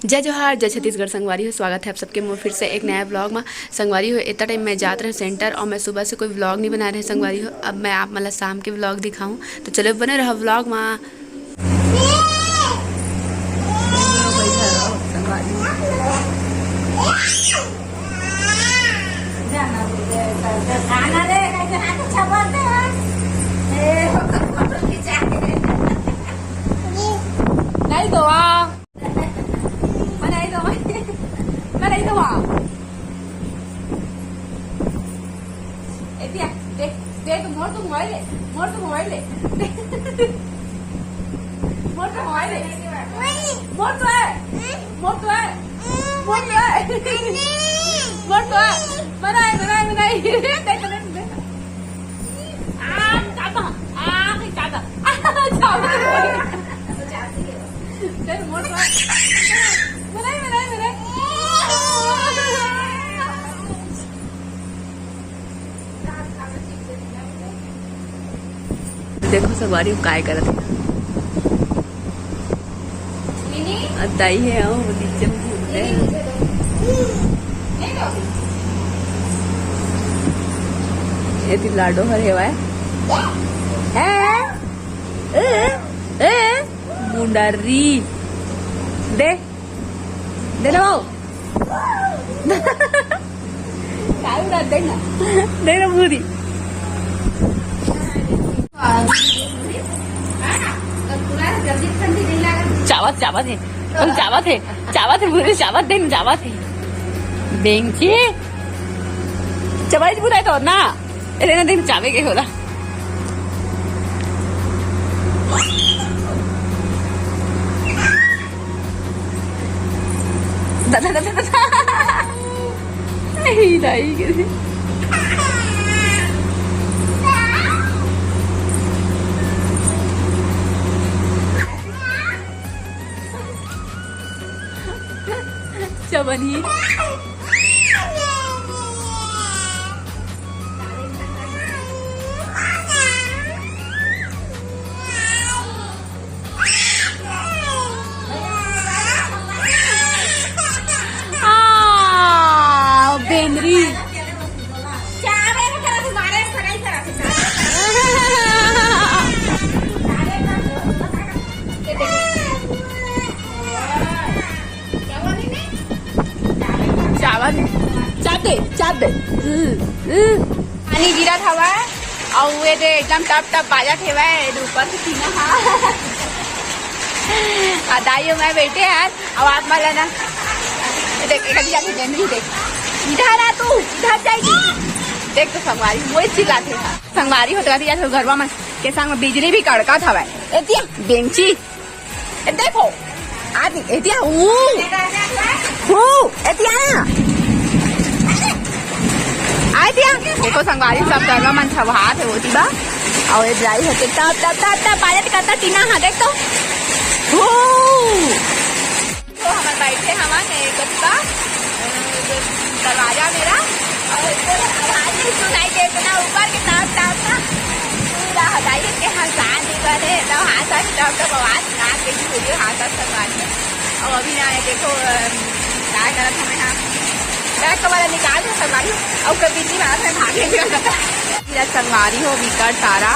जय जोहार, जय छत्तीसगढ़। संगवारी हो, स्वागत है आप सबके मोर फिर से एक नया ब्लॉग में। संगवारी हो, इतना टाइम मैं जात रहे सेंटर और मैं सुबह से कोई व्लॉग नहीं बना रहे संगवारी हो। अब मैं आप मतलब शाम के व्लॉग दिखाऊं, तो चलो बने रहो व्लॉग में। नहीं दो मोर तो मोबाइल ले मोर तो मोबाइल ले मोर तो मोबाइल ले मोर तो है मोर तो है मोर तो है मोर तो है बनाए बनाए बनाए देख देख देख चाचा चाचा चाचा देख मोर तो है बनाए बनाए बनाए। देखो सवारी काय करत है दाई है वो नीचे में घूमते हैं। ये ती लाडो हर हेवाय मुंडारी दे दे ना काय उड़ा दे ना पूरी चावत चावत है चावत है चावत है पूरे चावत दे चावत है बेंची चबाई बुराई तो ना ना दिन चावे के होला दादा दादा दादा नहीं नहीं चबनी बेंद्री चादे पानी गिरा था और वे दे एकदम टप टप बाजा थे ऊपर से पीना हाँ दाइयो मैं बैठे यार। अब आप मला ना देख कभी जाके देख इधर आ तू इधर जाएगी देख तो संगवारी वही चिल्लाते था संगवारी होता जाते घरवा में के संग में बिजली भी कड़का था एतिया बेंची देखो आदि एतिया एतिया आए दिया देखो संगवारी सब करवा मन छवात है होती बा और ये ड्राई होते तब तब तब तब बाजत करता टीना हाँ देख तो हम बैठे हमारे कुत्ता दरवाजा मेरा और आवाज नहीं सुनाई देते ना ऊपर के तब तब ना पूरा हटाइए के हंसान नहीं करे तो हाथ तब तब आवाज ना देखी वीडियो हाथ तक संगवारी और अभी ना देखो क्या करत हमें यहाँ बैग का वाला निकाल दो संगवारी हो और कभी नहीं बात है भागे मेरा संगवारी हो विकट सारा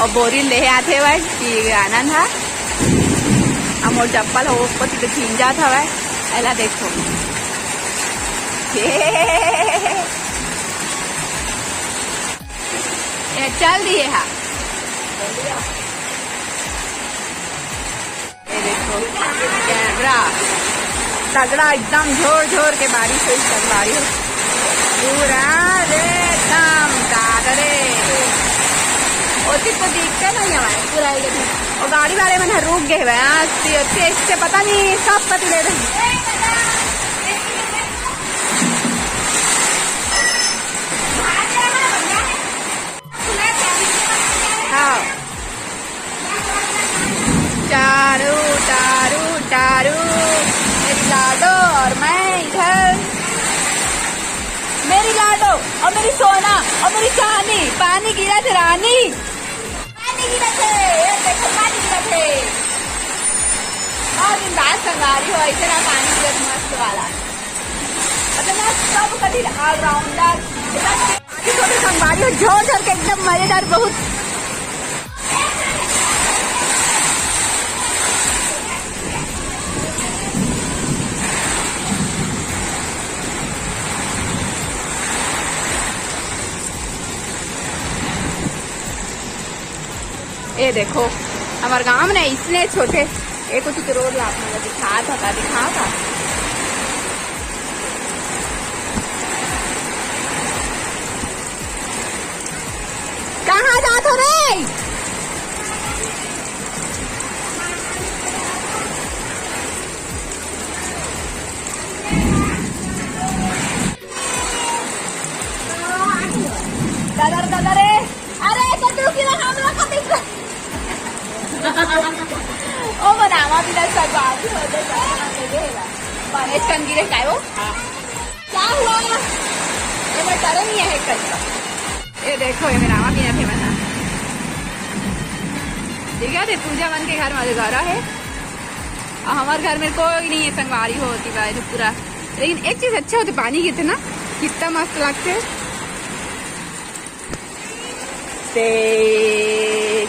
और बोरी ले आते भाई कि आनंद है अब मोर चप्पल हो ऊपर तो छीन जाता है ऐला देखो ये चल दिए है ये देखो कैमरा तगड़ा एकदम झोर झोर के बारिश हुई संगवारी हो पूरा एकदम कागरे तो दिखते नहीं हमारे पूरा और गाड़ी वाले मैंने रुक गए इससे पता नहीं कब पति ले रहे हाँ चारू चारू चारू मेरी लाडो और मैं इधर मेरी लाडो और मेरी सोना और मेरी चांदी पानी गिरा थे रानी पानी गिरा थे देखो पानी गिरा थे संगारी हो इतना पानी गिरत मस्त वाला मतलब ना सब कभी ऑलराउंडर छोटे संगारी हो झोर झोर के एकदम मजेदार बहुत। ये देखो हमारे गांव में इसने छोटे एक कुछ रोड आपने दिखा था कहाँ जात हो रे? दादा रे अरे कद्दू की हम लोग का ओ बनावा भी लग सकता है होते जाएगा पानी कम गिरे काय वो क्या हुआ ये मैं डर नहीं है कल का। ये देखो ये बनावा भी नहीं बना ठीक है। पूजा मन के घर में घरा है और हमारे घर में कोई नहीं है संगवारी होती भाई तो पूरा। लेकिन एक चीज अच्छा होती पानी गिरते ना कितना मस्त लगते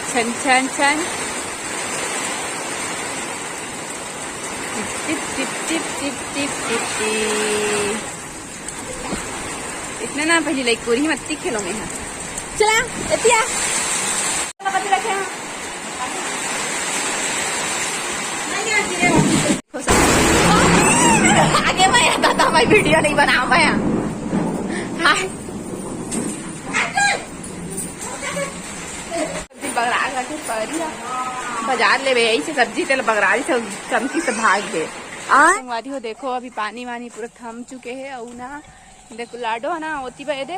छन छन छन tip tip tip tip tip tip tip इतना ना पहले लाइक पूरी मत्ती खेलो में चला एतिया रखे आगे मैं दादा मैं वीडियो नहीं बनाऊं मैं बाजार ले यही से सब्जी तेल बगराड़ी से चमकी से भाग गए संगवारी हो। देखो अभी पानी वानी पूरा थम चुके हैं और ना देखो लाडो है ना होती बे दे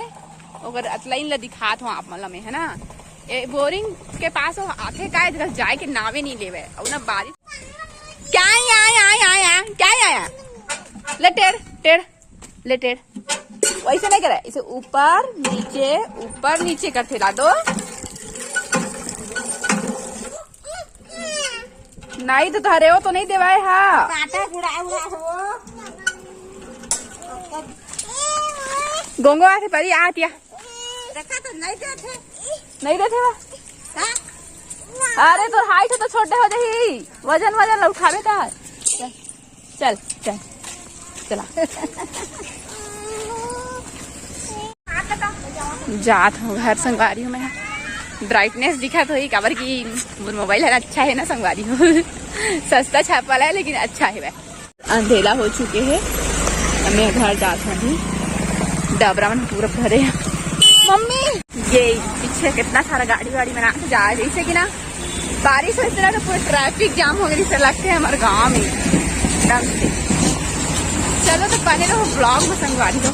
अगर अतलाइन ला दिखात हो आप मतलब में है ना ये बोरिंग के पास हो आखे का जाए के नावे नहीं लेवे और ना बारिश क्या आया क्या आया लेटेर टेढ़ लेटेर वैसे नहीं करे इसे ऊपर नीचे करते लाडो नहीं तो धरे हो तो नहीं देवाए हाँ गोंगो आते परी आतिया देखा तो नहीं देते अरे तो हाइट तो छोटे हो जाही वजन उठावे का चल चल चला जात हूँ घर संगवारी में ब्राइटनेस दिखा तो ही काबर की मोबाइल है अच्छा है ना संगवारी हो सस्ता छापाला है लेकिन अच्छा है वह। अंधेला हो चुके हैं मैं घर जाता हूँ डबरा में पूरा भरे मम्मी ये पीछे कितना सारा गाड़ी बना के जा जैसे कि ना बारिश हो इस तरह तो पूरा ट्रैफिक जाम हो गई लगते है हमारे गाँव में। चलो तो पहले तो ब्लॉग में संगवारी दो।